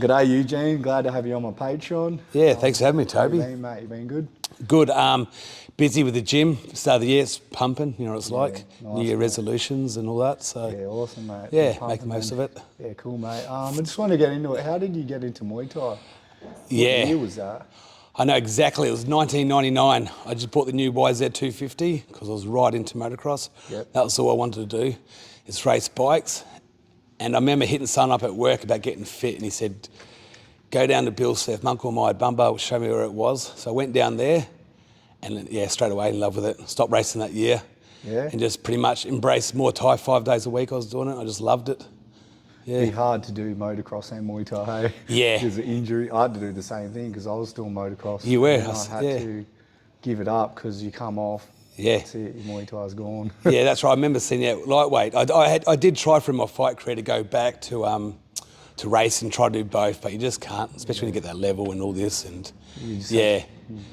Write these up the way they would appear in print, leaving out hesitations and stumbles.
G'day Eugene, glad to have you on my Patreon. Yeah, thanks for having me, Toby. How you been, mate? You been good? Good. Busy with the gym. Start of the year, it's pumping. You know what it's like. nice, New Year mate. resolutions and all that. So Yeah, awesome, mate. yeah, Been make the pumping most then. of it. Yeah, cool, mate. I just want to get into it. How did you get into Muay Thai? What Yeah, year was that? I know exactly. It was 1999. I just bought the new YZ250 because I was right into motocross. Yep. That was all I wanted to do, is race bikes. And I remember hitting son up at work about getting fit, and he said, "Go down to Bill Seth, Uncle my Bumba, show me where it was." So I went down there, and yeah, straight away in love with it. Stopped racing that year, Yeah. and just pretty much embraced Muay Thai 5 days a week. I was doing it. I just loved it. Yeah. It'd be hard to do motocross and Muay Thai, hey? Yeah. Because of injury. I had to do the same thing because I was still motocross. You were? And I had Yeah. to give it up because you come off. Yeah. That's it, your Muay Thai's gone. Yeah, that's right. I remember seeing that lightweight. I did try for my fight career to go back to race and try to do both, but you just can't, especially when you get that level and all this. And You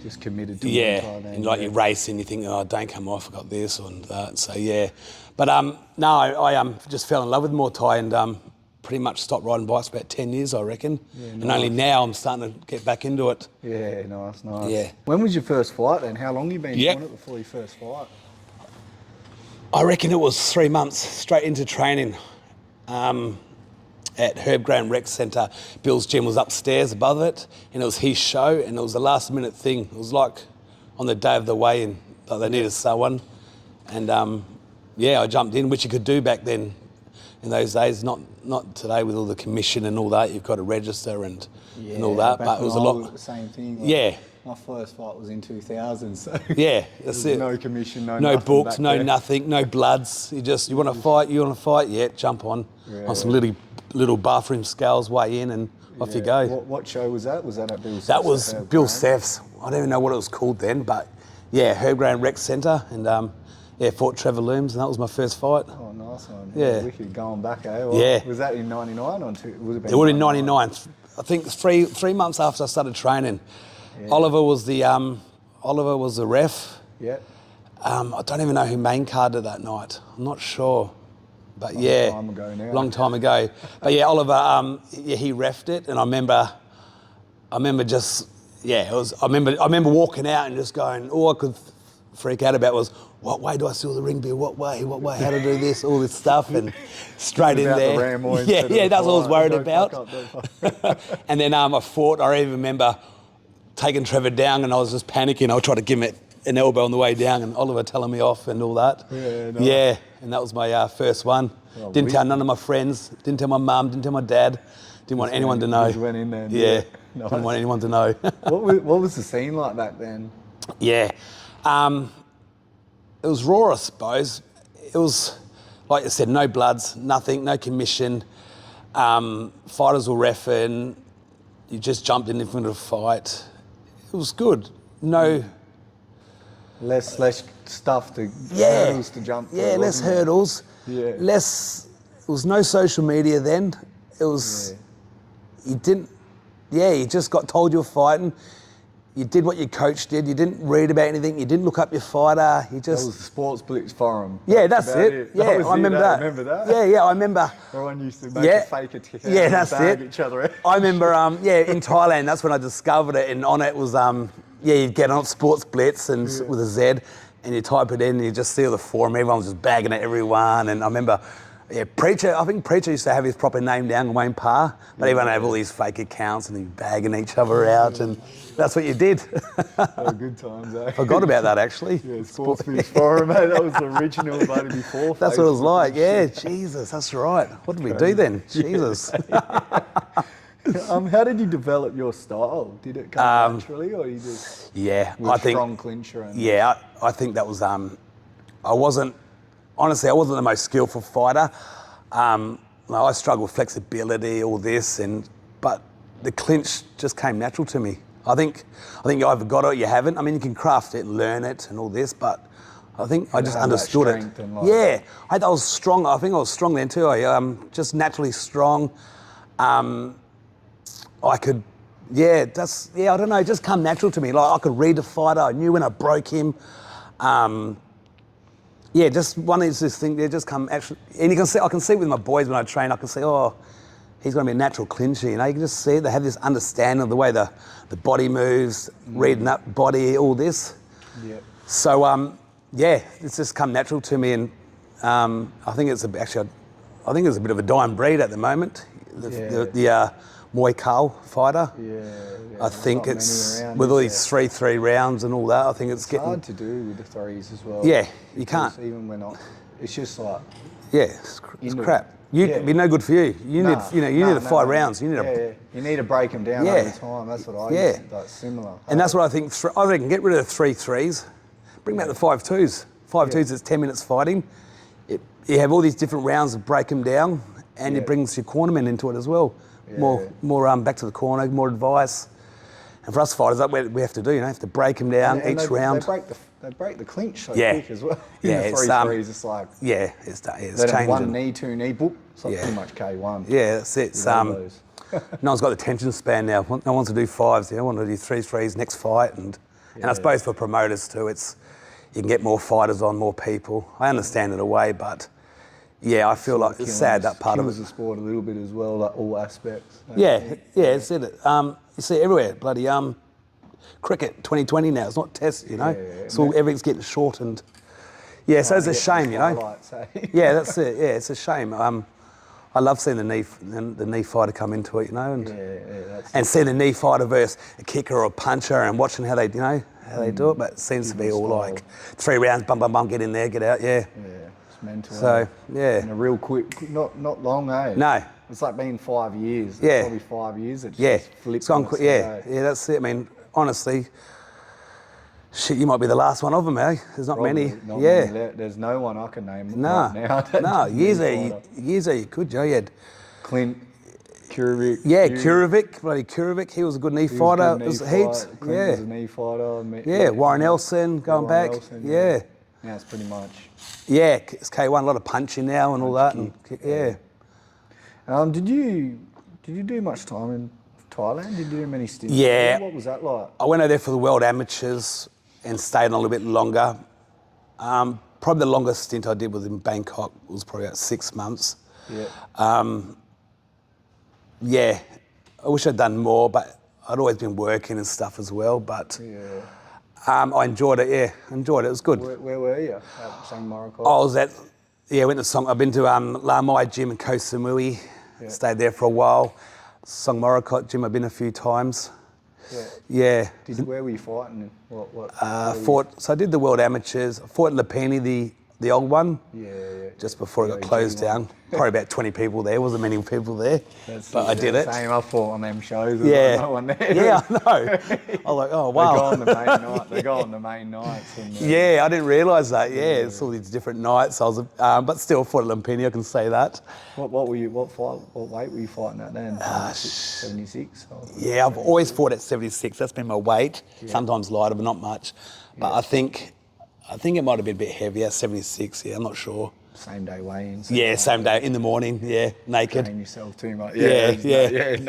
just committed to Muay Thai then. and like you race and you think, oh, don't come off, I got this and that. So yeah, but no, I just fell in love with Muay Thai and pretty much stopped riding bikes about 10 years, I reckon. Yeah, and only now I'm starting to get back into it. Yeah, nice. Yeah. When was your first fight then? How long you been Yep. doing it before your first fight? I reckon it was 3 months straight into training at Herb Graham Rec Centre. Bill's gym was upstairs above it, and it was his show, and it was a last minute thing. It was like on the day of the weigh-in, like they needed someone. And yeah, I jumped in, which you could do back then in those days, not today with all the commission and all that. You've got to register and all that, back but it was a when I lot. the same thing. Yeah. My first fight was in 2000, so Yeah, that's it. no commission, no No nothing books, back no there. nothing, no bloods. You want to fight, yeah, jump on some little bathroom scales, weigh in, and off you go. What show was that? Was that at Bill Seth's? That was at Herb Bill Graham? Seth's. I don't even know what it was called then, but yeah, Herb Graham Rec Centre, and yeah, fought Trevor Looms, and that was my first fight. Oh, nice one. Yeah. Wicked, going back, eh? Well, Yeah. Was that in 99 or two? Would It would have been 99. I think three months after I started training. Yeah. Oliver was the ref. Yeah. I don't even know who main carded that night. I'm not sure. But Time ago now. long time ago. But yeah, Oliver, he refed it, and I remember just, yeah, I remember walking out and just going, all I could freak out about was, what way do I seal the ring beer? What way, how to do this, all this stuff, and straight in About the there. ram or Yeah, instead of yeah, the that's what I was fight. worried Don't about. fuck up. And then I fought. I even remember taking Trevor down, and I was just panicking. I tried to give him an elbow on the way down, and Oliver telling me off and all that. Yeah, nice. Yeah, and that was my first one. Oh, didn't tell none of my friends, didn't tell my mum, didn't tell my dad. Didn't want anyone to know. Just went in there. Yeah, Nice. didn't want anyone to know. What was the scene like back then? Yeah. It was raw, I suppose. It was, like I said, no bloods, nothing, no commission. Fighters were reffing. You just jumped in front of a fight. It was good. No. Less stuff to Yeah. hurdles to jump through. Yeah, less wasn't it? hurdles. Yeah. Less. It was no social media then. It was. You didn't. Yeah, you just got told you were fighting. You did what your coach did. You didn't read about anything. You didn't look up your fighter. You That just. was the Sports Blitz Forum. Yeah, that's about it. Yeah, That was I remember it, that. Remember that? Yeah, I remember. Everyone used to make Yeah. a fake a ticket Yeah, and that's bag it. each other out. I remember, in Thailand, that's when I discovered it, and on it was, you'd get on Sports Blitz and with a Z, and you type it in, and you just see the forum. Everyone was just bagging at everyone, and I remember, Preacher. I think Preacher used to have his proper name down, Wayne Parr, but everyone had all these fake accounts and he bagging each other out, and that's what you did. Oh, good times, eh? Forgot about that actually. Yeah, Sports Blitz Forum, mate. That was the original, bloody before. That's what it was Facebook like. and Yeah, shit. Jesus, that's right. What did we do then? Jesus. How did you develop your style? Did it come naturally, or you just Yeah, were I a think. strong clincher? And Yeah, I think that was. I wasn't the most skillful fighter. I struggled with flexibility, all this, but the clinch just came natural to me. I think you either got it or you haven't. I mean, you can craft it, learn it, and all this, but I think I just have that understood it. strength and like- Yeah, I was strong. I think I was strong then too. I just naturally strong. I could. Yeah, I don't know. It just come natural to me. Like I could read the fighter. I knew when I broke him. Yeah, just one is this thing. They just come actually, and you can see. I can see with my boys when I train. I can see. Oh, he's going to be a natural clincher, you know. You can just see it. They have this understanding of the way the body moves, reading up body, all this. Yeah. So, yeah, it's just come natural to me, and I think it's I think it's a bit of a dying breed at the moment. The Muay Thai fighter. Yeah. I think it's around, with all these 3-3 rounds and all that. I think it's getting hard to do with the threes as well. Yeah, you can't. Even when it's just like it's crap. It'd be no good for you. You need to fight rounds. You need you need to break them down over time. That's what I use. Like similar. And that's what I think. I reckon get rid of the 3-3s. Bring back the 5-2s. 5-2s is 10 minutes fighting. You have all these different rounds to break them down, and it brings your cornermen into it as well. More back to the corner, more advice. And for us fighters, that's what we have to do. You know, have to break them down each round. They break the clinch so quick as well. Yeah, in the 3-3s, it's like it's changing. One knee, two knee, boop. It's like pretty much K1. Yeah, that's it. No one's got the attention span now. No one wants to do 5s. They want to do 3-3s next fight, and I suppose for promoters too, you can get more fighters on, more people. I understand it away, but I feel like it's sad that part of it. Kills the sport a little bit as well, like all aspects. It's it. You see it everywhere. Bloody cricket 2020 now. It's not Test, you know. It's all everything's getting shortened. Yeah, so it's a shame, you know. Yeah, that's it. Yeah, it's a shame. I love seeing the knee fighter come into it, you know, and seeing the knee fighter versus a kicker or a puncher and watching how they, how they do it. But it seems to be all like 3 rounds, bum, bum, bum, get in there, get out, it's mental. So, And a real quick, not long, eh? No. It's like been 5 years. It's probably 5 years. It just flipped. It's gone quick. Yeah, that's it. I mean, honestly, shit, you might be the last one of them, eh? There's not many. Not many left. There's no one I can name right now. No, years ago you could, Joe. You had Clint, Kurovic. Yeah, Kurovic. He was a good knee fighter. It was heaps. Clint was a knee fighter. Warren Elson going back. Yeah. Now it's pretty much. Yeah, it's K1. A lot of punching now and all that. And Did you do much time in Thailand? Did you do many stints? Yeah. What was that like? I went over there for the World Amateurs and stayed on a little bit longer. Probably the longest stint I did was in Bangkok. It was probably about 6 months. Yeah. I wish I'd done more, but I'd always been working and stuff as well. But I enjoyed it. Yeah, enjoyed it. It was good. Where were you? At Sang Morocco? I was at. Went to Song. I've been to La Mai Gym in Koh Samui. Stayed there for a while. Song Morocco Gym. I've been a few times. Yeah. Where were you fighting? So I did the World Amateurs. I fought in Lapini, the old one. Yeah. Just before it got closed down. Probably about 20 people there. Wasn't many people there. But I did it. Same. I fought on them shows. There's no one there. Yeah, I know. I was like, oh wow. They go on the main night. They go on the main nights. And, I didn't realise that. It's all these different nights. I was, but still fought at Lumpini. I can say that. What weight were you fighting at then? 76. Yeah, I've always fought at 76. That's been my weight. Sometimes lighter, but not much. But I think it might have been a bit heavier. 76. Yeah, I'm not sure. Same day weigh-in. Same day in the morning. Yeah, naked. Train yourself too much. Naked.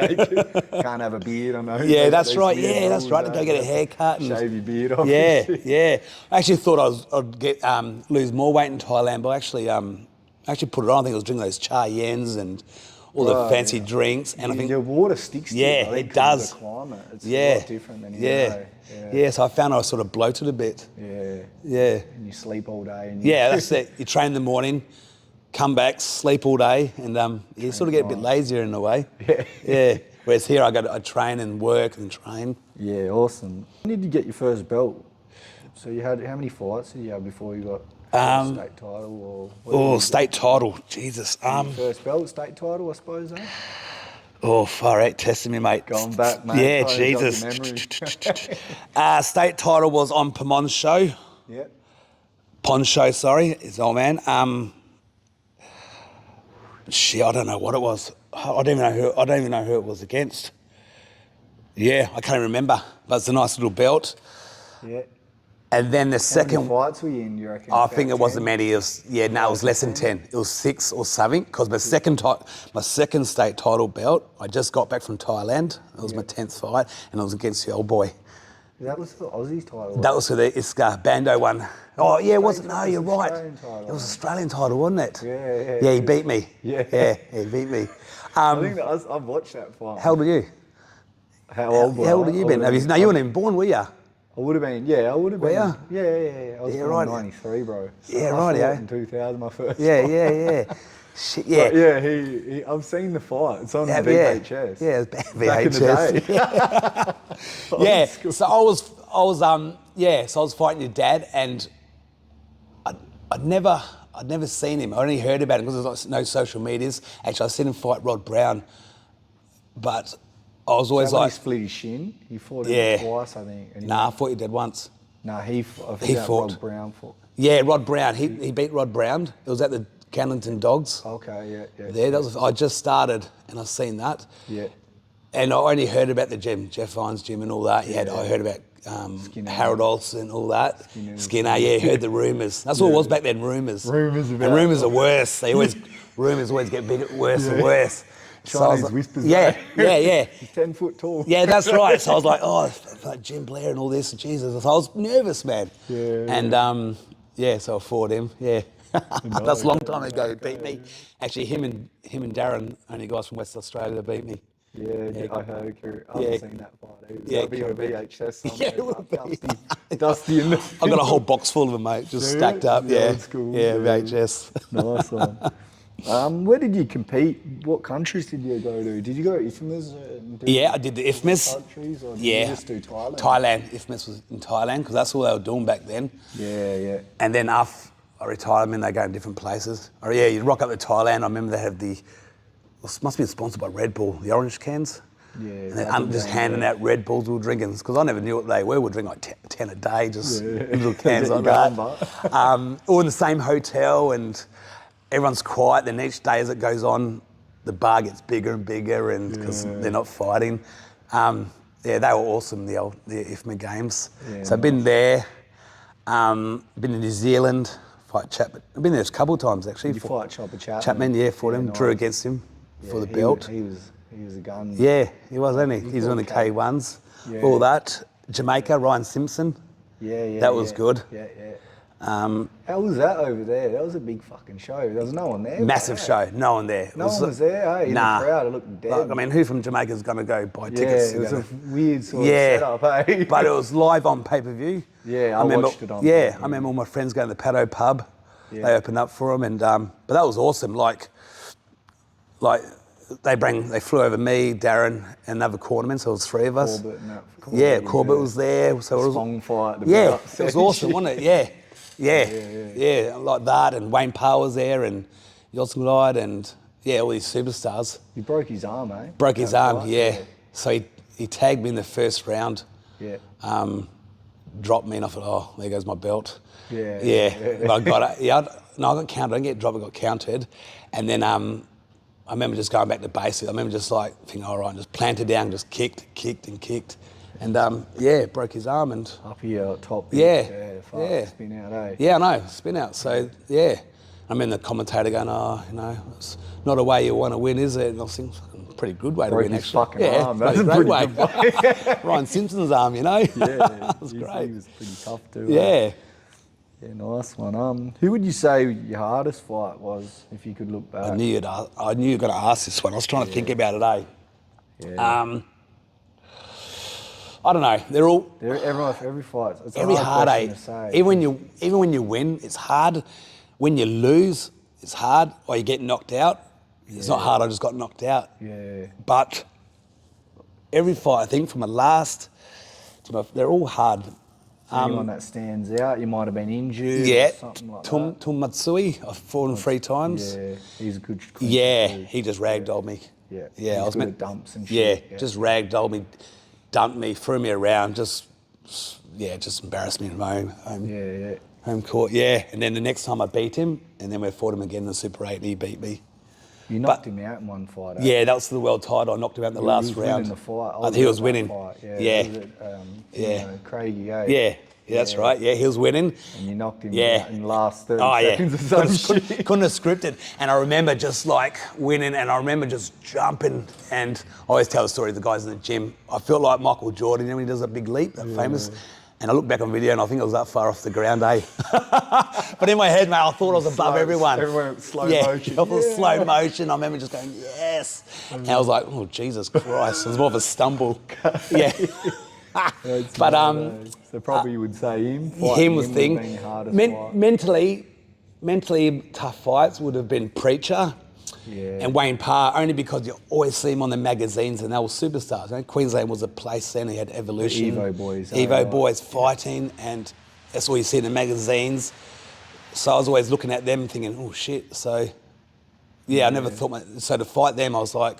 Can't have a beard. I know. Yeah, that's right. Yeah, that's right. To go get a haircut and shave your beard off. Yeah. I actually thought I'd get lose more weight in Thailand, but I actually put it on. I think I was drinking those cha yens and all the fancy drinks, and I think your water sticks to you. It does. The climate. It's a lot different than so I found I was sort of bloated a bit. Yeah. And you sleep all day. And that's it. You train in the morning, come back, sleep all day, and you sort of get a bit lazier in a way. Yeah. Whereas here I train and work and train. Yeah, awesome. When did you get your first belt? So you had, how many fights did you have before you got state title? State title. Jesus. First belt, state title, I suppose, eh? Oh, far out, testing me, mate. Going back, mate. Yeah, Jesus. State title was on Pamon's show. Yep. Pon's show, sorry, his old man. I don't know what it was. I don't even know who it was against. Yeah, I can't remember. But it's a nice little belt. Yeah. And then the second. How many fights were you in, you reckon? I think it wasn't many. It was less than 10. It was 6 or something. Because my second state title belt, I just got back from Thailand. It was my 10th fight, and it was against the old boy. That was the Aussies title. That was for the Iska Bando one. Oh, yeah, was it? No, you're right. Australian title. It was Australian title, wasn't it? Yeah. Yeah, he beat me. Yeah. Yeah, he beat me. I think I've watched that fight. How old are you? How old were How old I? have you been? No, you weren't even born, were you? I would have been. Yeah, I would have Were been. ya? Yeah. I was born in '93, bro. So Yeah, I right, fought yeah. in 2000, my first. Yeah. Shit, yeah. But yeah, he I've seen the fight. It's on VHS. Yeah, it's VHS. Back in the day. Yeah. So I was fighting your dad, and I'd never seen him. I only heard about him because there's like no social medias. Actually, I seen him fight Rod Brown, but I was always When like, he split his shin. He fought Yeah. him twice, I think. And nah, I fought your dad once. he fought. Rod Brown fought. Yeah, Rod Brown. He beat Rod Brown. It was at the Cannington Dogs. Okay, yeah. There, I just started, and I've seen that. Yeah. And I only heard about the gym, Jeff Vine's gym and all that. I heard about Harold Olsen, all that. Skinner, yeah, heard the rumours. That's what it was back then, rumours. Rumours about. And rumours are worse. Rumours always get bigger, worse and worse. Chinese whispers. Yeah. He's 10 foot tall. Yeah, that's right. So I was like, like Jim Blair and all this, and Jesus. So I was nervous, man. Yeah. And so I fought him. Yeah. That's a long time ago. He beat me. Actually, him and Darren, only guys from West Australia, beat me. Yeah, I heard. I've seen that fight. It'll be on VHS somewhere. Yeah, it will be. Dusty in the. I've got a whole box full of them, mate, just stacked up. Yeah, Old school. Yeah, VHS. Nice one. Where did you compete? What countries did you go to? Did you go to IFMAs? Yeah, I did the IFMAs. Countries, or did Yeah. you just do Thailand? IFMAs was in Thailand because that's all they were doing back then. Yeah. And then after I retired, they go in different places. Oh yeah, you'd rock up to Thailand. I remember they had must be sponsored by Red Bull, the orange cans. Yeah. And they're just handing out Red Bulls we were drinking, because I never knew what they were. We'd drink like 10 a day, just little cans like that. All in the same hotel, and everyone's quiet. Then each day as it goes on, the bar gets bigger and bigger, and because they're not fighting. They were awesome, the IFMA games. Yeah, so I've been there, been to New Zealand, fight Chapman. I've been there a couple of times actually. Did you fight Chopper Chapman? Chapman, yeah, fought him, drew against him for the belt. He was a gun. Yeah, he was, wasn't he? He's on the K1s, all that. Jamaica, Ryan Simpson. Yeah. That was good. Yeah. How was that over there? That was a big fucking show. There was no one there. Massive show, no one there. No one was there, eh? In the crowd, it looked dead. Like, who from Jamaica's going to go buy tickets? Yeah, it was a weird sort of setup, eh? But it was live on pay-per-view. Yeah, I watched it on I remember all my friends going to the Paddo pub. Yeah. They opened up for them, and but that was awesome. Like they flew over me, Darren, and another cornerman, so it was three of us. Corbett was there. So it was Spong fight. It was awesome, wasn't it? Yeah, like that, and Wayne Parr was there, and Yosemite, and all these superstars. He broke his arm, eh? Broke his arm, yeah. So he tagged me in the first round. Yeah. Dropped me, and I thought, there goes my belt. Yeah. But I got it. I got counted. I didn't get dropped. I got counted, and then I remember just going back to basics. I remember just thinking, all right, just planted down, just kicked, and broke his arm and up here, top. Spin out, eh? Yeah, I know, spin out. So I remember the commentator going, it's not a way you want to win, is it? And I was thinking, pretty good way to win, actually. Fucking arm. That's a great way. way. Ryan Simpson's arm, Yeah, that was great. He was pretty tough too. Yeah. Yeah, nice one. Who would you say your hardest fight was, if you could look back? I knew you were going to ask this one. I was trying to think about it, Yeah. I don't know. They're all every fight. It's every a hard hard, question to say. Even when you win, it's hard. When you lose, it's hard. Or you get knocked out. It's not hard. I just got knocked out. Yeah. But every fight, I think, from the last, they're all hard. Anyone that stands out, you might have been injured. Yeah. Or something like Tum Matsui, I've fought him 3 times. Yeah, he's a good. He just ragdolled me. Yeah. I was good at dumps and shit. Yeah, just ragdolled me, dumped me, threw me around, just embarrassed me in my home court. Yeah, and then the next time I beat him, and then we fought him again in the Super 8, and he beat me. You knocked him out in one fight. Yeah, that was the world title. I knocked him out in the last round. Winning the fight. I think he was winning. Fight. Yeah. Was it, Yeah. Craigie, Yeah, that's right. Yeah, he was winning. And you knocked him Yeah. out in the last 30 Oh, seconds or some shit. Couldn't have scripted. And I remember just like winning, and I remember just jumping. And I always tell the story of the guys in the gym. I felt like Michael Jordan, you know, when he does that big leap, that famous. And I look back on video and I think I was that far off the ground, eh? But in my head, mate, I thought I was above everyone. Everyone slow motion. Yeah, slow motion. I remember just going, yes. And I was like, oh, Jesus Christ. It was more of a stumble. Yeah. But so probably you would say him. Him was thing. Being hardest fight. Mentally tough fights would have been Preacher. Yeah. And Wayne Parr, only because you always see him on the magazines and they were superstars. You know, Queensland was a place then, he had Evolution. The Evo boys. Evo boys fighting, and that's all you see in the magazines. So I was always looking at them thinking, oh shit. So, yeah, I never thought, so to fight them, I was like,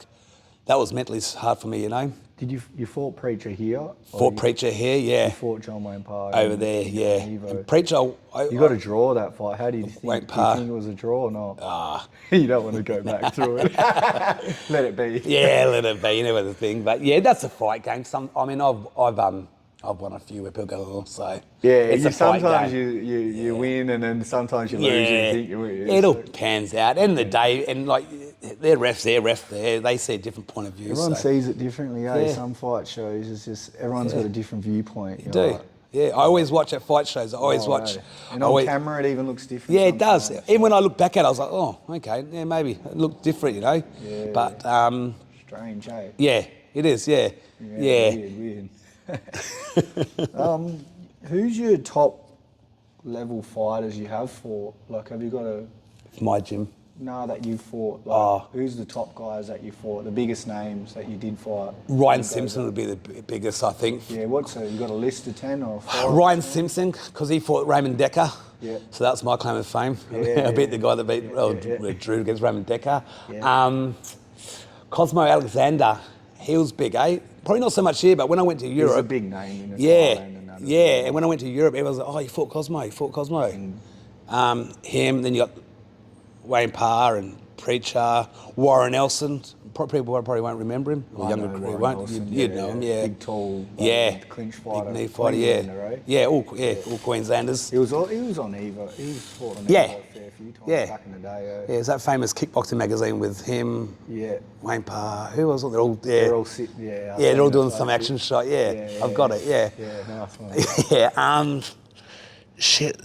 that was mentally hard for me, you know. Did you fought Preacher here? Fought Preacher here, yeah. You fought John Wayne Parr over there, yeah. And Preacher, you got to draw that fight. How do you think? Wayne Do you Parr. think it was a draw or not? You don't want to go back through it. Let it be. Yeah, let it be. You know what the thing, but yeah, that's a fight game. I've won a few where people go, oh, so Yeah, it's a fight sometimes game. you win and then sometimes you lose and you think you win. It all pans out. End of the day, and like they're refs there. They see a different point of view. Everyone so. sees it differently, eh? Yeah. Some fight shows, it's just everyone's got a different viewpoint. You do. know, Yeah, I always watch at fight shows. I always watch. And on camera, it even looks different. Yeah, it does. sometimes. Even when I look back at it, I was like, oh, okay, yeah, maybe it looked different, you know. Yeah. But Strange, eh? yeah, it is. Yeah. Weird. Who's your top level fighters you have fought? Like, have you got a My gym. that you fought? Like, who's the top guys that you fought? The biggest names that you did fight? Ryan Simpson would be the biggest, I think. Yeah, you got a list of 10 or 5? Ryan Simpson, because he fought Raymond Decker. Yeah. So that's my claim of fame. Yeah, I beat the guy that beat Drew against Raymond Decker. Yeah. Cosmo Alexander, he was big, eh? Probably not so much here, but when I went to Europe... He's a big name in Yeah, Thailand and that. and when I went to Europe, everyone was like, oh, you fought Cosmo. Him, then you got Wayne Parr and Preacher, Warren Nelson. People probably won't remember him. Or younger crew won't. You'd know him, yeah. Big, tall, big clinch fighter. knee fighter, yeah. All Queenslanders. He was on EVA. He was fought on Yeah. EVA a fair few times back in the day. Yeah, it's that famous kickboxing magazine with him, Yeah. Wayne Parr. Who else? They're all They're all sitting, yeah. they're all doing some action shot. Yeah, I've got it. Yeah. Yeah, nice one. Yeah. Shit.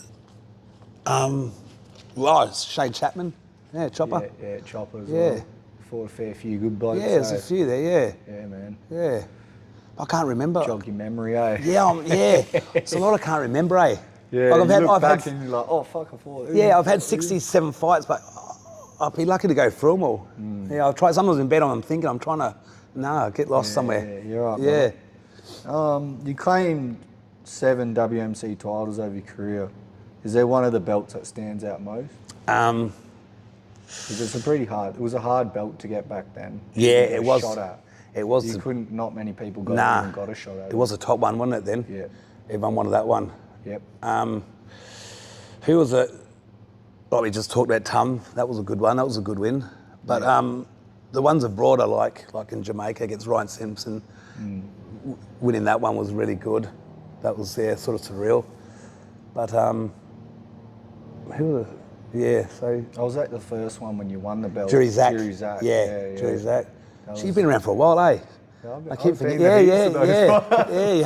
Well, Shane Chapman. Yeah, Chopper. Yeah, Chopper as Yeah. well. Fought a fair few good blokes. Yeah, there's a few there. Yeah. Yeah, man. Yeah. I can't remember. Jog your memory, eh? Yeah, It's a lot I can't remember, eh? Yeah, Like I've had, and you're like, oh, fuck, I fought. Yeah, I've had 67 fights, but I'd be lucky to go through them all. Yeah, I've tried. Sometimes in bed, I'm thinking, I'm trying to get lost somewhere. Yeah, you're right. Yeah. Brother. You claim 7 WMC titles over your career. Is there one of the belts that stands out most? Because it was a hard belt to get back then. Yeah, it was. Shot at. It was. Not many people got a shot at it. It was a top one, wasn't it then? Yeah. Everyone wanted that one. Yep. Who was it? Like we just talked about Tum. That was a good one. That was a good win. But the ones abroad I like in Jamaica against Ryan Simpson, winning that one was really good. That was sort of surreal. But who was it? Yeah, so... I was at the first one when you won the belt. Jury Zach. Yeah. Jury Zach. She's been around for a while, eh? Yeah, I keep forgetting. Yeah, you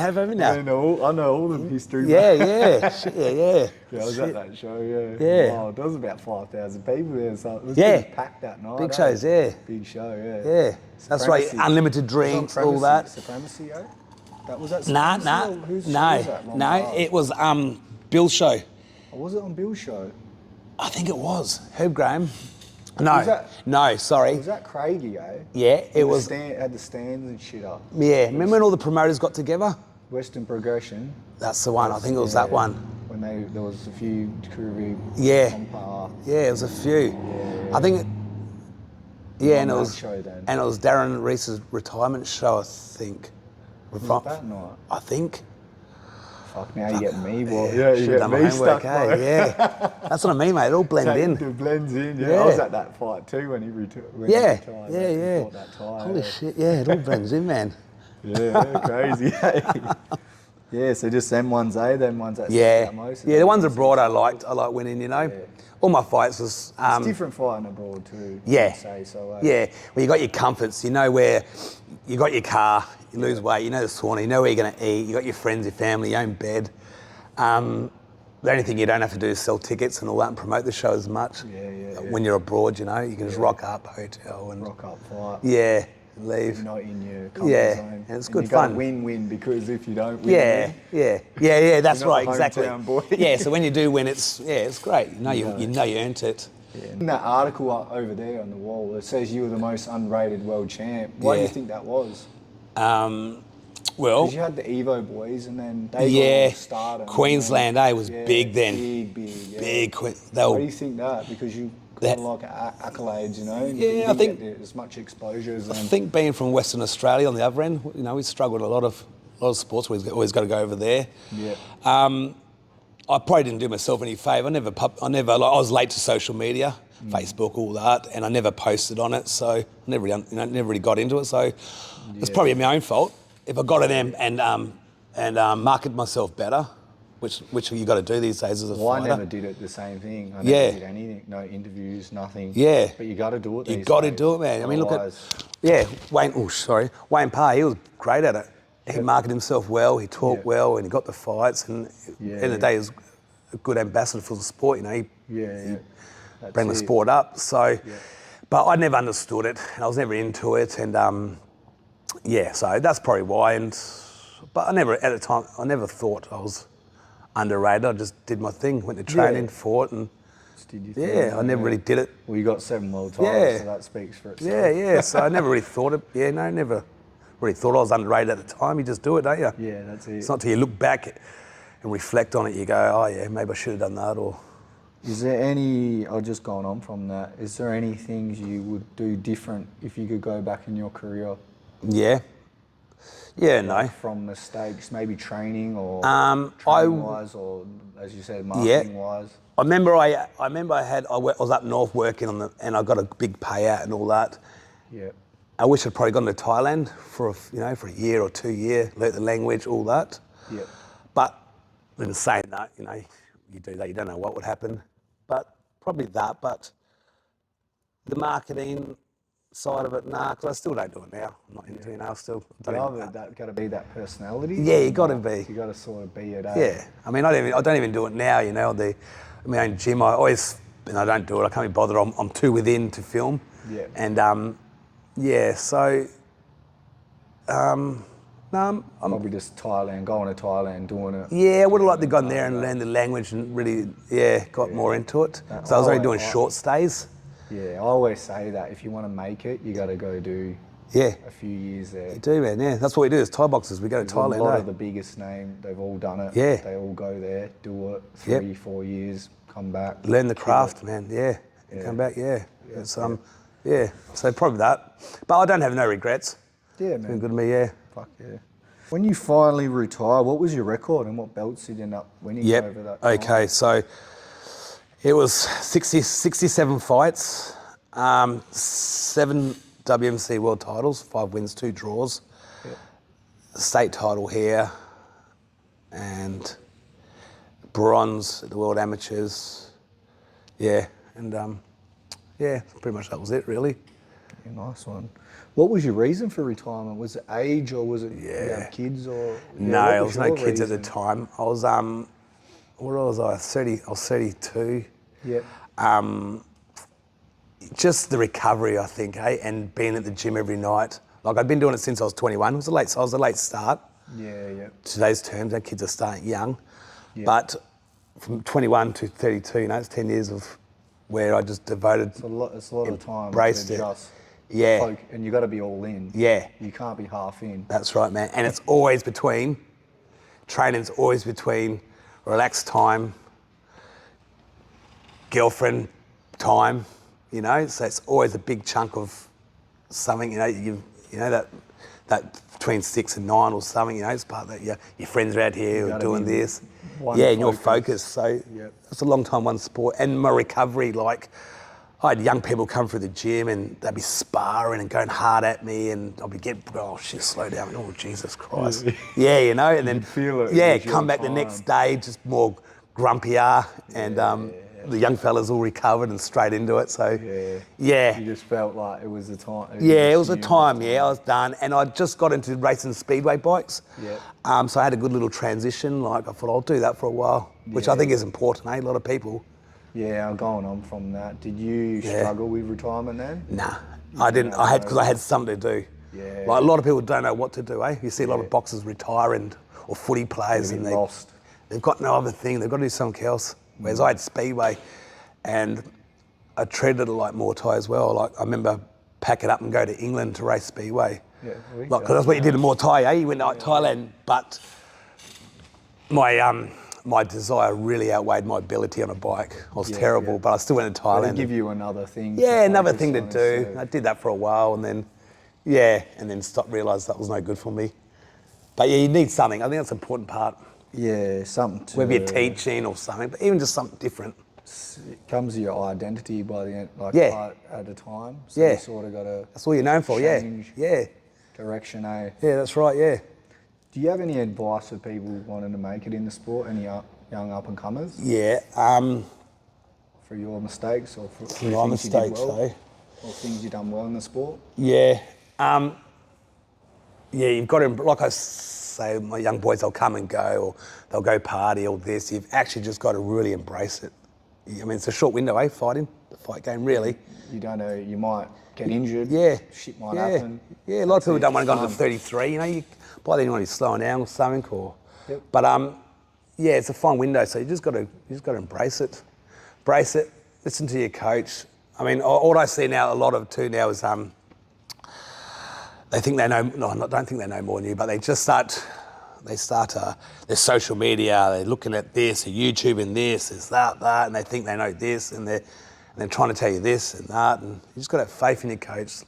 have, haven't you? I know all the history. Yeah. Shit, yeah. Yeah, I was at that show, yeah. Yeah. Wow, there was about 5,000 people there, so it was pretty packed that night. Big shows, yeah. Big show, yeah. Yeah. That's right, unlimited drinks, all that. Supremacy, eh? That was that Nah, Supremacy? No, it was Bill's show. Oh, was it on Bill's show? I think it was. Herb Graham. No, sorry. Was that Craigie, eh? Yeah, it was. Had the stands and shit up. Yeah, remember when all the promoters got together? Western Progression. That's the one, I think it was that one. When there was a few crew. Yeah. Compar. Yeah, it was a few. Yeah. I think and it was show then. And it was Darren Reese's retirement show, I think. Was it that night? I think. fuck, now you're getting me, boy. Yeah, you Should've get done my me homework, stuck, bro. Yeah. That's what I mean, mate. It all blends in. It blends in, yeah. Yeah. I was at that fight too when he retired. Yeah, He fought that tie. Holy shit, yeah, it all blends in, man. Yeah, crazy. Yeah, so just them ones, them ones that stick Yeah, out most. yeah. The ones abroad I liked. I like winning. You know, Yeah. all my fights was. It's different fighting abroad too. Yeah, I'd say so. Yeah. Well, you got your comforts. You know where you got your car. You lose weight. You know the sauna. You know where you're going to eat. You got your friends, your family, your own bed. The only thing you don't have to do is sell tickets and all that and promote the show as much. Yeah. When you're abroad, you know, you can just rock up, hotel and Rock up, fight. Yeah, and leave. You're not in your comfort zone. And it's good you fun. Win-win, because if you don't win, Yeah. That's You're not right, the exactly. hometown boy. Yeah, so when you do win, it's great. You know you earned it. Yeah. In that article over there on the wall, it says you were the most unrated world champ. Why do you think that was? Well, Because you had the Evo boys, and then they got stardom. Queensland, was big then. Big, yeah. Big. Why do you think that? Because you got like accolades, you know? Yeah, I think get as much exposure as them. I think being from Western Australia on the other end, you know, we struggled a lot of sports. We always got to go over there. Yeah. I probably didn't do myself any favour. I was late to social media, Facebook, all that, and I never posted on it, so I never really got into it. So it's probably my own fault. If I got it and market myself better, which you got to do these days as a fighter. I never did it the same thing. I never did anything. No interviews, nothing. Yeah. But you got to do it. You got to do it, man. I mean, look at Wayne Parr. He was great at it. He marketed himself well. He talked well, and he got the fights. And at the end of the day, he was a good ambassador for the sport. You know, he bring the sport up. So, but I never understood it, and I was never into it, and so that's probably why. But at the time, I never thought I was underrated. I just did my thing, went to training, fought, and I never really did it. Well, you got 7 world titles, so that speaks for itself. Yeah. So I never really thought it. Never really thought I was underrated at the time. You just do it, don't you? Yeah, that's it. It's not till you look back and reflect on it, you go, oh yeah, maybe I should have done that. Or is there any? Just going on from that, is there any things you would do different if you could go back in your career? No. From mistakes, maybe training or training-wise, or as you said, marketing-wise. I remember I was up north working and I got a big payout and all that. Yeah. I wish I'd probably gone to Thailand for a year or 2 years, learnt the language, all that. Yeah. But in saying that, you do that, you don't know what would happen. But probably that. But the marketing side of it, because I still don't do it now. I'm not into it now. Still. That got to be that personality. Yeah, you got to be. You got to sort of be it. Yeah. I mean, I don't even do it now. My own gym. I don't do it. I can't be bothered. I'm too within to film. Yeah. And so. I'm probably just Thailand, going to Thailand, doing it. Yeah, I would have liked to gone there and learn the language and really, got more into it. So I was only doing short stays. Yeah, I always say that if you want to make it, you got to go do a few years there. You do, man, yeah. That's what we do as Thai boxers. We go to Thailand. A lot of the biggest name, they've all done it. Yeah. They all go there, do it 3-4 years, come back. Learn the craft, man, and come back, It's, so probably that. But I don't have no regrets. Yeah, man. It's been good to me, Fuck yeah. When you finally retire, what was your record and what belts did you end up winning over that time? Okay, so it was 67 fights, 7 WMC world titles, 5 wins, 2 draws, state title here, and bronze at the World Amateurs. Pretty much that was it, really. Yeah, nice one. What was your reason for retirement? Was it age, or was it you have kids, or? No, there was no kids at the time. I was what was I? 30. I was 32. Yeah. Just the recovery, I think, and being at the gym every night. Like I'd been doing it since I was 21. I was a late start. Yeah. Today's terms, our kids are starting young. Yeah. But from 21 to 32, it's 10 years of where I just devoted. It's a lot of time. Embraced it. And you got to be all in. Yeah. You can't be half in. That's right, man. And it's always between, training's always between relaxed time, girlfriend time, so it's always a big chunk of something, that between 6 and 9 or something, you know, it's part of that, your friends are out here or doing this. one Yeah, and you're focus. focused. So Yep. it's a long time, one sport. And my recovery, like, I had young people come through the gym and they'd be sparring and going hard at me, and I'd be oh shit, slow down. Oh, Jesus Christ. Yeah, you know, and then feel it. yeah, It was your come back the time. next day, just more grumpier, and the young fellas all recovered and straight into it. So yeah. You just felt like it was the time. Yeah, it was a time. Yeah, I was done, and I just got into racing speedway bikes. Yep. So I had a good little transition. Like I thought, I'll do that for a while, which I think is important. A lot of people. Yeah, going on from that, did you struggle with retirement then? Nah, I didn't. Because I had something to do. Yeah. Like a lot of people don't know what to do. You see a lot of boxers retire or footy players, and they've got no other thing. They've got to do something else. Whereas I had speedway, and I treated it like Muay Thai as well. Like I remember pack it up and go to England to race speedway. Yeah, like because that's what you did in Muay Thai. You went to Thailand, but my desire really outweighed my ability on a bike. I was terrible, but I still went to Thailand. They give you another thing. Yeah, another thing to do. I did that for a while, and then stopped, realised that was no good for me. But yeah, you need something. I think that's an important part. Yeah, something to... Whether you're teaching or something, but even just something different. It comes to your identity by the end, like at a time. So you sort of got to... That's all you're known for, yeah. Direction, eh? Yeah, that's right, yeah. Do you have any advice for people wanting to make it in the sport, any young up-and-comers? Yeah. For your mistakes or for My things mistakes, you did well? eh? Or things you've done well in the sport? Yeah. Yeah, you've got to, like I say, my young boys, they'll come and go, or they'll go party, or this. You've actually just got to really embrace it. I mean, it's a short window, the fight game, really. You don't know, you might get injured. Yeah. Shit might happen. Yeah, a lot of people don't want to go under 33, you know. By then, you want to be slowing down or something, or. Yep. But yeah, it's a fine window, so you just got to embrace it. Embrace it. Listen to your coach. I mean, what I see now, a lot of too now is they think they know. No, I don't think they know more than you, but they just start. They start their social media. They're looking at this, they're YouTubing this, there's that, and they think they know this, and they're trying to tell you this and that, and you just got to have faith in your coach.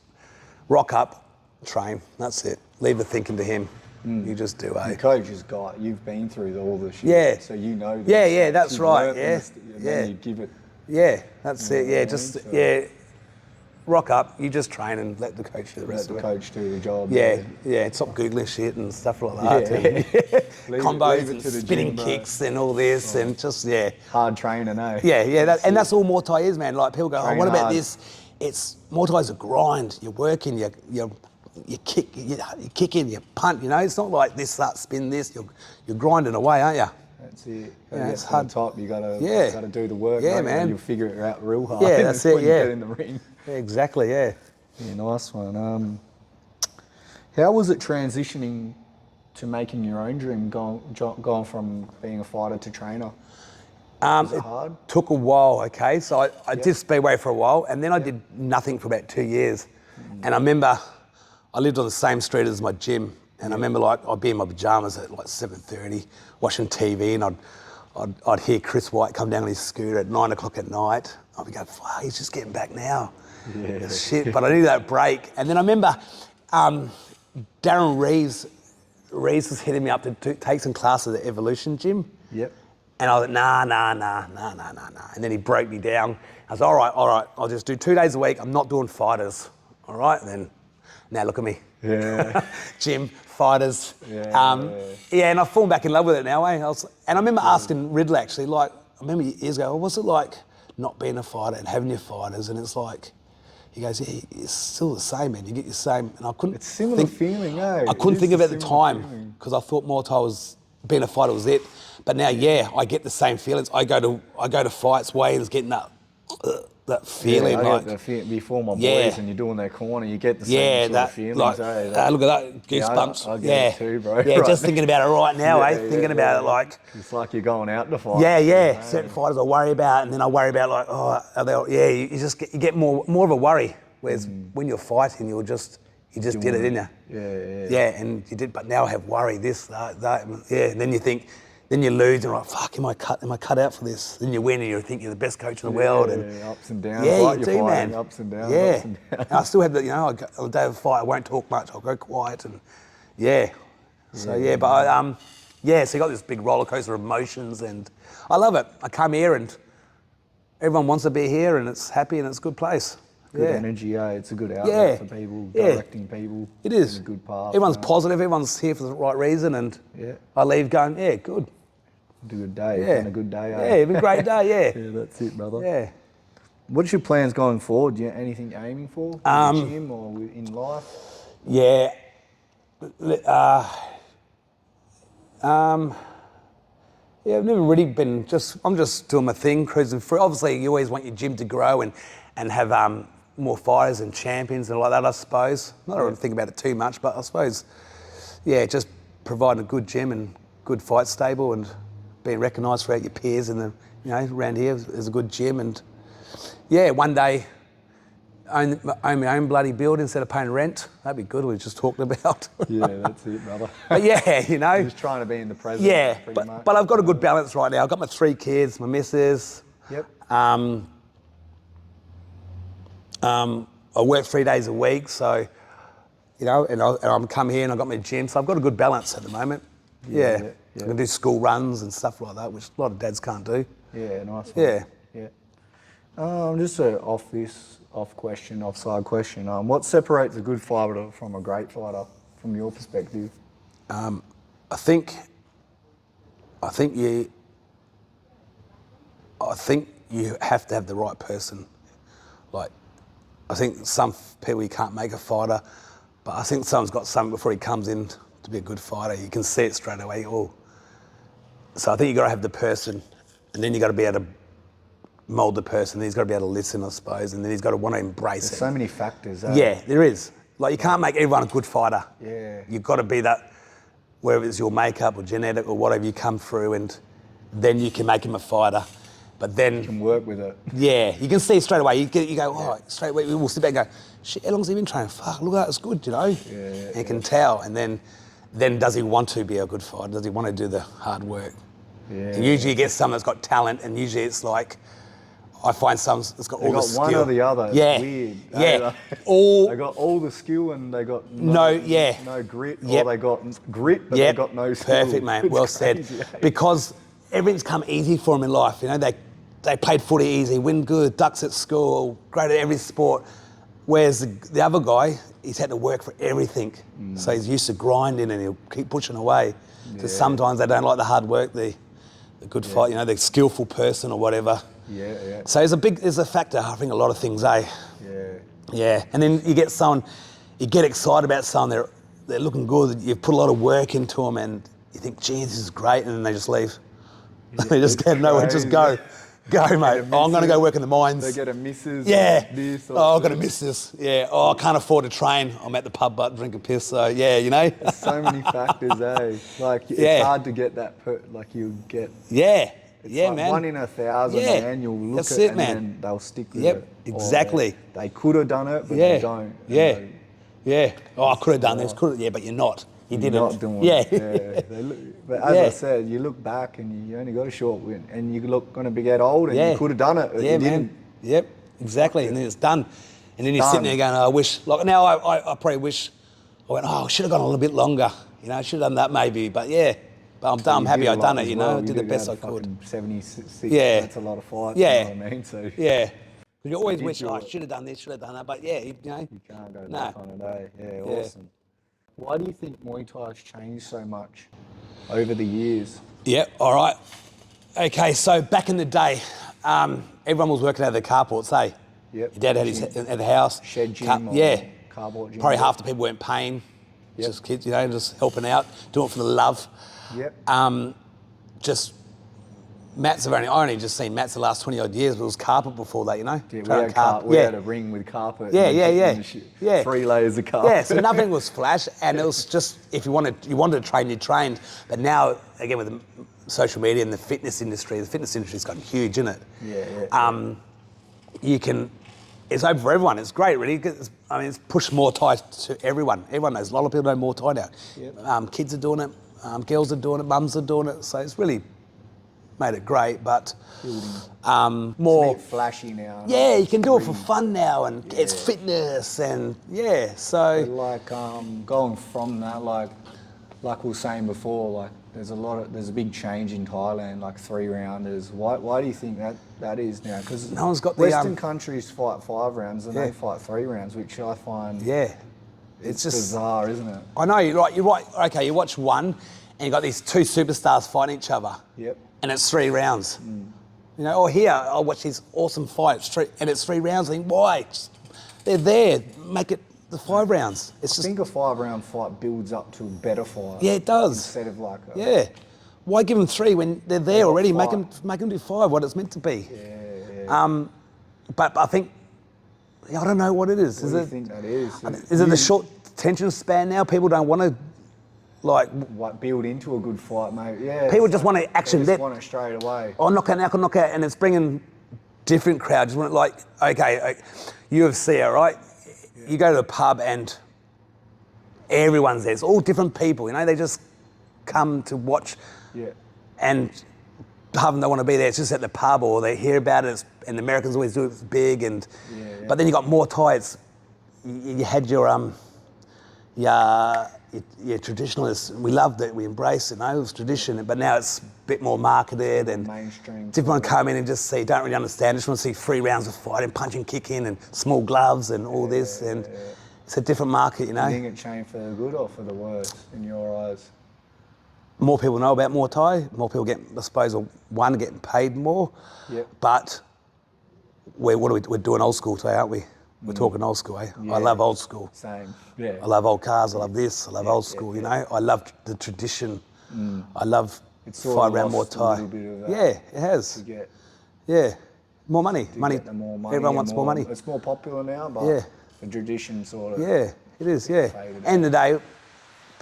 Rock up, train. That's it. Leave the thinking to him. You just do, eh? Your coach has got, you've been through all the shit. Yeah. So you know this. Yeah, that's right. Yeah. Then you give it. Yeah, that's it. Yeah, rock up. You just train and let the coach do the rest of it. Let the coach do the job. Yeah. Stop googling shit and stuff like that. Leave Combos it and to the spinning gym, kicks and all this and just hard training, eh? Yeah. That's all Muay Thai is, man. Like people go, Train what about hard. this? It's Muay Thai's a grind. You're working. You kick in, you punt. You know, it's not like this, that, spin this. You're grinding away, aren't you? That's it. It's hard. hard. Top, you gotta do the work. Yeah, mate, man. And you'll figure it out real hard. Yeah, that's it. when you get in the ring. Yeah, exactly. Yeah. Yeah, nice one. How was it transitioning to making your own dream, going from being a fighter to trainer? Was it hard? Took a while, okay? So I did Speedway for a while, and then I did nothing for about 2 years. And I remember I lived on the same street as my gym, and I remember like I'd be in my pajamas at like 7:30, watching TV, and I'd hear Chris White come down on his scooter at 9 o'clock at night. I'd be going, fuck, he's just getting back now. Yeah. Shit, but I needed that break. And then I remember Darren Reeves was hitting me up to take some classes at the Evolution Gym. Yep. And I was like, nah. And then he broke me down. I was all right, I'll just do 2 days a week. I'm not doing fighters, all right? And then, now look at me. Yeah. Gym, fighters. Yeah. And I've fallen back in love with it now, eh? And I remember asking Riddler, actually, like, I remember years ago, what's it like not being a fighter and having your fighters? And it's like, he goes, yeah, it's still the same, man. You get your same. And I couldn't. It's similar feeling, eh? I couldn't think of it at the time because I thought Muay Thai was being a fighter was it. But now, I get the same feelings. I go to fights, weigh-ins, getting that feeling. I like get the before my boys, and you're doing their corner, you get the same sort of feelings. Like, look at that, goosebumps. I get it too, bro. Yeah, just thinking about it right now, thinking about it like. It's like you're going out to fight. Yeah. Certain fighters I worry about, and then I worry about like, you get more of a worry. Whereas when you're fighting, you just did it, didn't you? Yeah, and you did, but now I have worry, this, that, and then you think. Then you lose and you're like, fuck, am I cut out for this? Then you win and you think you're the best coach in the world. And ups and downs. Yeah, like you do, man. Ups and downs. Yeah. Ups and downs. And I still have on the day of the fight, I won't talk much, I'll go quiet and, Yeah. So so you got this big roller coaster of emotions, and I love it. I come here and everyone wants to be here, and it's happy and it's a good place. Good energy, It's a good outlet for people, directing people. It is. In a good path. Everyone's positive, everyone's here for the right reason, and I leave going, good. It's a good day. It's been a good day, Yeah, it's been a great day, Yeah, that's it, brother. Yeah. What's your plans going forward? Do you have anything you're aiming for? In the gym or in life? Yeah. I've never really been I'm just doing my thing, cruising through. Obviously, you always want your gym to grow and have more fighters and champions and like that, I suppose. Not really think about it too much, but I suppose, just providing a good gym and good fight stable and being recognised throughout your peers and around here is a good gym. And one day own my own bloody building instead of paying rent. That'd be good. We just talked about. Yeah, that's it, brother. But just trying to be in the present. Yeah, pretty much. but I've got a good balance right now. I've got my 3 kids, my missus. Yep. I work 3 days a week, so and I'm come here and I've got my gym, so I've got a good balance at the moment. Yeah. I can do school runs and stuff like that, which a lot of dads can't do. Yeah, nice one. Yeah. Just a offside question. What separates a good fighter from a great fighter, from your perspective? I think you have to have the right person. Like, I think some people you can't make a fighter, but I think someone's got something before he comes in to be a good fighter. You can see it straight away. So I think you got to have the person, and then you got to be able to mould the person. He's got to be able to listen, I suppose, and then he's got to want to embrace it. There's so many factors. Yeah, there is. Like, you can't make everyone a good fighter. Yeah. You've got to be that, whether it's your makeup or genetic or whatever you come through, and then you can make him a fighter. But then you can work with it. Yeah, you can see straight away. You go, straight away. We'll sit back and go, shit, how long's he been training? Fuck, look at that, it's good, And you can tell. And then does he want to be a good fighter? Does he want to do the hard work? Yeah. And usually you get someone that's got talent, and usually it's like, I find some that's got all the skill. One or the other. It's weird. Yeah. They got all the skill and they got no grit, or they got grit but they got no skill. Perfect, mate. It's well crazy, said. Because everything's come easy for them in life. They played footy easy, win good, ducks at school, great at every sport. Whereas the other guy, he's had to work for everything. So he's used to grinding and he'll keep pushing away. So sometimes they don't like the hard work, the good fight, the skillful person or whatever. Yeah. So there's a factor, I think, a lot of things, Yeah. And then you get excited about someone, they're looking good, you've put a lot of work into them and you think, gee, this is great, and then they just leave. They just get nowhere, just go. Go, mate. I'm going to go work in the mines. They get a missus. Yeah. This I've got a missus. Yeah. I can't afford to train. I'm at the pub but drink a piss. So, There's so many factors, Like, it's hard to get that, you get... Yeah. It's like man. 1 in 1,000, man. You'll look That's at it, man. And then they'll stick with it. Exactly. They could have done it, but they don't. Yeah. I could have done this. Yeah, but you're not. You didn't. Not doing it. But as I said, you look back and you only got a short win, and you look going to get old, and you could have done it, but you didn't. Yep, exactly. And then it's done. And then you're sitting there going, I wish. Like now, I probably wish. I went, I should have gone a little bit longer. I should have done that maybe. But but I'm done. I'm happy I've done it. I did the best I could. 76. Yeah, that's a lot of fights. Yeah, you know what I mean. So you always wish, I should have done this, should have done that. But you can't go back on a day. Yeah, awesome. Why do you think Muay Thai has changed so much over the years? Yeah, all right. Okay, so back in the day, everyone was working out of their carports, Yep. Your dad had his at the house. Shed gym carport gym. Probably half the people weren't paying. Just kids, just helping out, doing it for the love. Yep. Just mats I only just seen mats the last 20 odd years, but it was carpet before that, Yeah, we had a ring with carpet. Yeah. 3 layers of carpet. Yeah, so nothing was flash, and it was just, if you wanted to train, you trained. But now, again, with the social media and the fitness industry's gotten huge, isn't it? Yeah. It's open for everyone. It's great, really. It's pushed more Thai to everyone. Everyone knows. A lot of people know more Thai now. Yep. Kids are doing it. Girls are doing it. Mums are doing it. So it's really made it great, but more it's a bit flashy now. Yeah, you can do it for fun now, and it's fitness, and so like going from that, like like we were saying before, like there's a big change in Thailand, like 3-rounders. Why do you think that is now? Because No one's got the, Western countries fight 5 rounds and Yeah. they fight 3 rounds, which I find it's just bizarre, isn't it? I know, you're right. Okay, you watch one and you got these 2 superstars fighting each other. Yep. And it's 3 rounds. You know, or here, I'll watch these awesome fights, and it's 3 rounds. I think, why? They're there. Make it the 5 rounds. It's I just, think a 5-round fight builds up to a better fight. yeah, it does. Instead of like a, Yeah. Why give them 3 when they're there got already? Make 5. them do 5, what it's meant to be. Yeah. But I think, I don't know what it is. What do you think that is? Is it the short attention span now? People don't want to, like, What, build into a good fight, mate? Yeah. people just want to action. They just want it straight away. Oh, knockout, and it's bringing different crowds. Just want, like, okay, UFC, all right? You go to a pub and everyone's there. It's all different people, you know? They just come to watch, Yeah. and half of them don't want to be there. It's just at the pub, or they hear about it, and the Americans always do it, it's big, and but then you got more Thais. You had your traditionalists. We loved it. We embraced it. You know, it was tradition, but now it's a bit more marketed and Mainstream. People want to come in and just see, don't really understand. Just want to see 3 rounds of fighting, punching, kicking, and small gloves and all this. And it's a different market, you know. Do you think it changed for the good or for the worse in your eyes? More people know about Muay Thai. More people get, I suppose, one, getting paid more. Yep. But we're doing old school today, aren't we? We're talking old school, eh? Yeah. I love old school. Same. Yeah. I love old cars. I love this. I love old school. You know, I love the tradition. I love It's sort of 5-round Muay lost a Thai. little bit of that. Yeah, it has. To get, Yeah, more money. to get the more money. Everyone and wants more money. It's more popular now, but Yeah. the tradition sort of. Yeah, it is. Yeah. faded End of the day,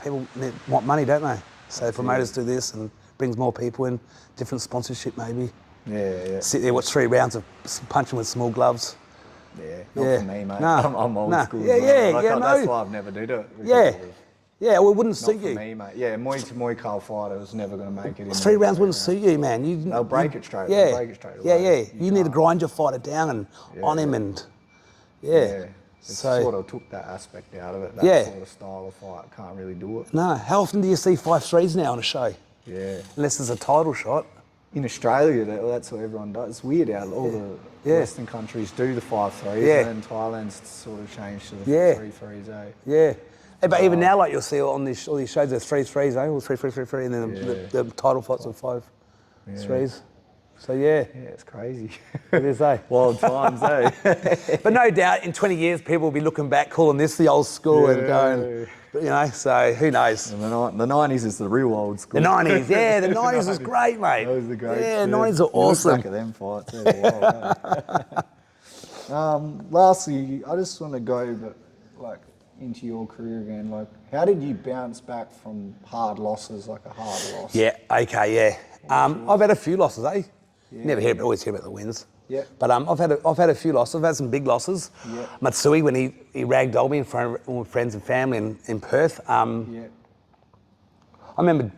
people want money, don't they? So promoters do this and brings more people in. Different sponsorship, maybe. Yeah. Sit there, watch 3 rounds of punching with small gloves. Yeah. Not Yeah. for me, mate. Nah. I'm old Nah. school. Yeah, as well. yeah, yeah, That's no. why I've never did it. Yeah. because Yeah, well, it wouldn't Not suit for you. me, mate. Yeah, Muay Thai fighter was never going to make it in. 3 there. rounds wouldn't suit you, man. They'll break it straight. Yeah, They'll break it straight yeah, away. yeah. You need to can't. grind your fighter down and on him, and Yeah. It So- sort of took that aspect out of it. That Yeah. sort of style of fight. Can't really do it. No, how often do you see 5-3s now on a show? Yeah. Unless there's a title shot. In Australia, that's what everyone does. It's weird how all the Yeah. Western countries do the 5-3s, Yeah. and then Thailand's sort of changed to the Yeah. 3-3s, eh? Yeah. But even now, like you'll see all these shows, there's 3-3s, eh? All 3-3-3-3, and then the title fights are 5-3s. So yeah, Yeah, it's crazy. it is, eh? Wild times, eh? But no doubt, in 20 years, people will be looking back, calling this the old school, and Yeah. going, you know. So who knows? And the 90s is the real old school. The 90s, yeah, the 90s was great, mate. That was the great. Yeah, 90s are You look awesome. back at them fights. They're wild, eh? Lastly, I just want to go, like, into your career again. Like, how did you bounce back from hard losses, like a hard loss? Yeah, okay, yeah. I've had a few losses, eh? Always hear about the wins. Yeah. But I've had a few losses. I've had some big losses. Yeah. Matsui, when he ragdolled me in front of all my friends and family in Perth. Yeah. I remember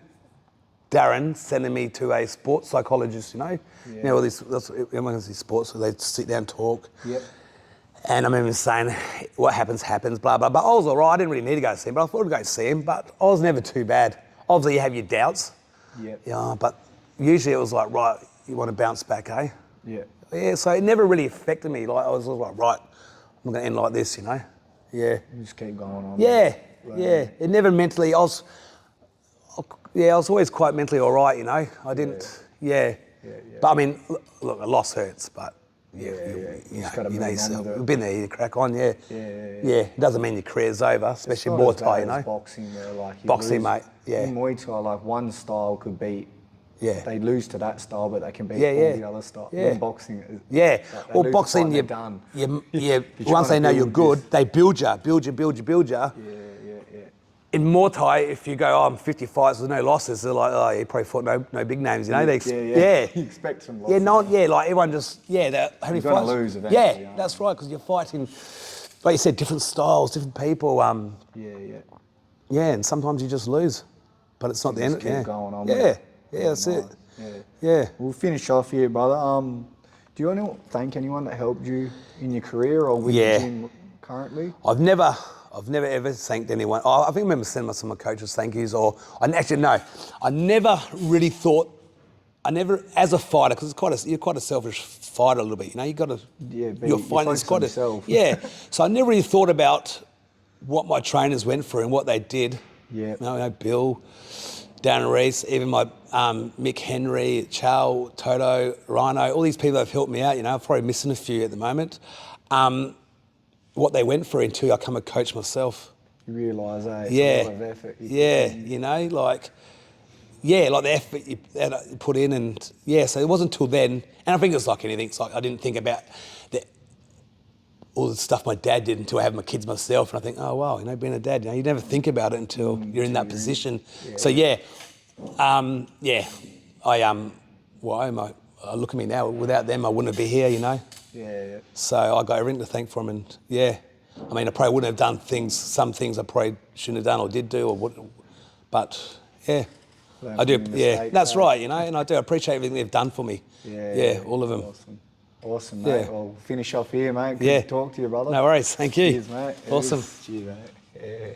Darren sending me to a sports psychologist, you know? Yeah. You know, all these, everyone has these sports, so they sit down and talk. Yep. And I remember him saying, what happens, happens, blah, blah. But I was all right. I didn't really need to go see him, but I thought I'd go see him. But I was never too bad. Obviously, you have your doubts. Yep. Yeah, but usually it was like, right, you want to bounce back, eh? Yeah. Yeah, so it never really affected me. Like, I was like, right, I'm going to end like this, you know? Yeah. You just keep going on. Yeah, Right. yeah. It never mentally, I was always quite mentally all right, you know? I didn't, yeah. But I mean, look, a loss hurts, but you just gotta move on yourself. with it. You've been there, you crack on, yeah. Yeah. It doesn't mean your career's over, especially Not Muay as Thai, bad you know? as boxing, where like you Boxing, lose. mate, yeah. In Muay Thai, like one style could beat. Yeah. They lose to that style, but they can beat Yeah, all yeah. the other styles. Yeah. In boxing, Yeah, they well, lose the boxing, fight, you, they're done. you, trying once to they know you're build good, this- they build you. Yeah. In Muay Thai, if you go, oh, I'm 50 fights with no losses, they're like, oh, you probably fought no big names, you know? Yeah. You expect some losses. Like everyone just, they're how many You're gonna fights? lose eventually, Yeah, aren't that's right, because you're fighting, like you said, different styles, different people. Yeah. And sometimes you just lose, but it's not the end. Just keep going on with Yeah, it. that's it. Yeah. We'll finish off here, brother. Do you want to thank anyone that helped you in your career or with the Yeah. gym currently? I've never I've never ever thanked anyone. I think I remember sending some of my coaches thank yous, or I never really thought. I never, as a fighter, because you're quite a selfish fighter a little bit. You know, you got to. Yeah, but you're you fighting. It's focus quite on a, yourself. yeah. So I never really thought about what my trainers went through and what they did. Yeah. You know, Bill, Darren Reese, even my Mick Henry, Chow, Toto, Rhino, all these people that have helped me out. You know, I'm probably missing a few at the moment. What they went through until I become a coach myself. You realise, it's Yeah. a lot of effort. You know, like the effort you put in, and so it wasn't until then, and I think it's like anything, it's like I didn't think about all the stuff my dad did until I have my kids myself, and I think, oh wow, you know, being a dad, you know, you never think about it until you're in that position. So look at me now, without them I wouldn't be here, you know. Yeah. So I got everything to thank from, and I mean, I probably wouldn't have done some things I probably shouldn't have done or did do, or wouldn't, but I do. Mistakes, That's right. You know, and I do appreciate everything they've done for me. All of them. Awesome, mate. Yeah. Well, finish off here, mate. Good to talk to you, brother. No worries. Thank you. Cheers, mate. Awesome. Cheers, mate. Yeah.